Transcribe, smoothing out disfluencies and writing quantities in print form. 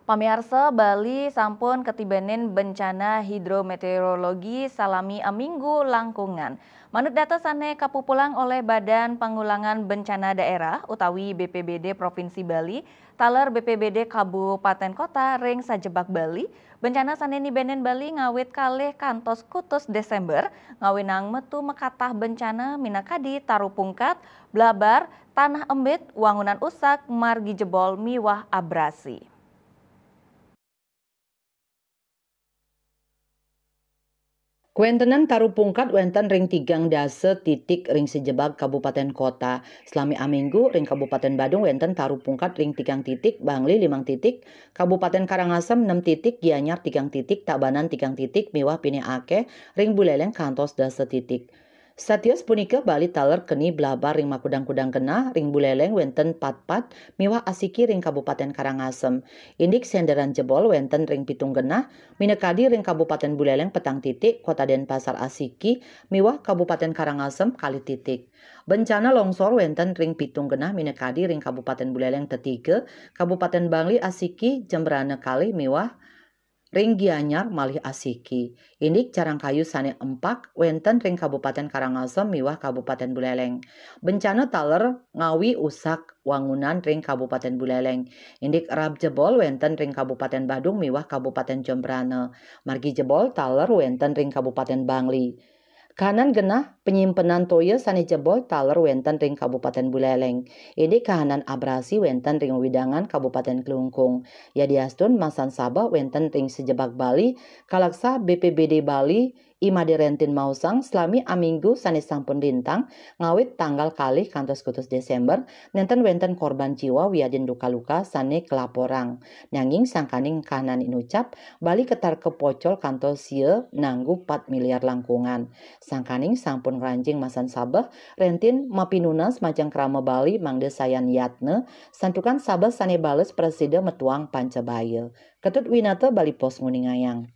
Pamirsa Bali sampun ketibanen bencana hidrometeorologi salami aminggu langkungan. Manut data sane kapupulang oleh Badan Panggulangan Bencana Daerah utawi BPBD Provinsi Bali, taler BPBD Kabupaten Kota ring sajebak Bali, bencana sane nibenen Bali ngawit kalih kantos kutus Desember, ngawinang metu mekatah bencana minakadi tarupungkat, blabar, tanah embit, wangunan usak, margi jebol miwah abrasi. Kuentenan tarupungkat wenten ring 3 titik ring sejebak Kabupaten Kota. Selami aminggu ring Kabupaten Badung wenten tarupungkat ring 3 titik, Bangli 5 titik, Kabupaten Karangasem 6 titik, Gianyar 3 titik, Tabanan 3 titik, Miwah Pine Ake, ring Buleleng kantos 10 titik. Satios punika Bali taler keni blabar ring makudang-kudang kena, ring Buleleng wenten 4 Miwah Asiki ring Kabupaten Karangasem. Indik senderan jebol wenten ring pitung genah, minekadi ring Kabupaten Buleleng petang titik, Kota Denpasar Asiki, miwah Kabupaten Karangasem kali titik. Bencana longsor wenten ring pitung genah minekadi ring Kabupaten Buleleng tetiga, Kabupaten Bangli Asiki, Jembrana kali miwah ring Gianyar malih Asiki. Indik Carangkayu sane empak wenten ring Kabupaten Karangasem miwah Kabupaten Buleleng. Bencana taler ngawi usak wangunan ring Kabupaten Buleleng. Indik rab jebol wenten ring Kabupaten Badung miwah Kabupaten Jembrana. Margi jebol taler wenten ring Kabupaten Bangli. Kahanan genah penyimpenan toya sane jebol taler wenten ring Kabupaten Buleleng. Ini kahanan abrasi wenten ring Widangan Kabupaten Kelungkung. Ya diastun masan sabah wenten ring sejebak Bali, kalaksa BPBD Bali Imade Rentin Mausang selami aminggu sane sampun lintang ngawit tanggal kalih kantos kutus Desember nenten wenten korban jiwa wiadin luka-luka sane kelaporang. Nanging sangkaning kahanan inucap Bali ketar kepocol kantos sieu nanggu 4 miliar langkungan. Sangkaning sampun ngranjing masan sabeh rentin mapinuna semacam krama Bali mangde sayan yatne santukan sabeh sane bales presiden metuang pancabaya. Ketut Winata Bali Pos Nguningayang.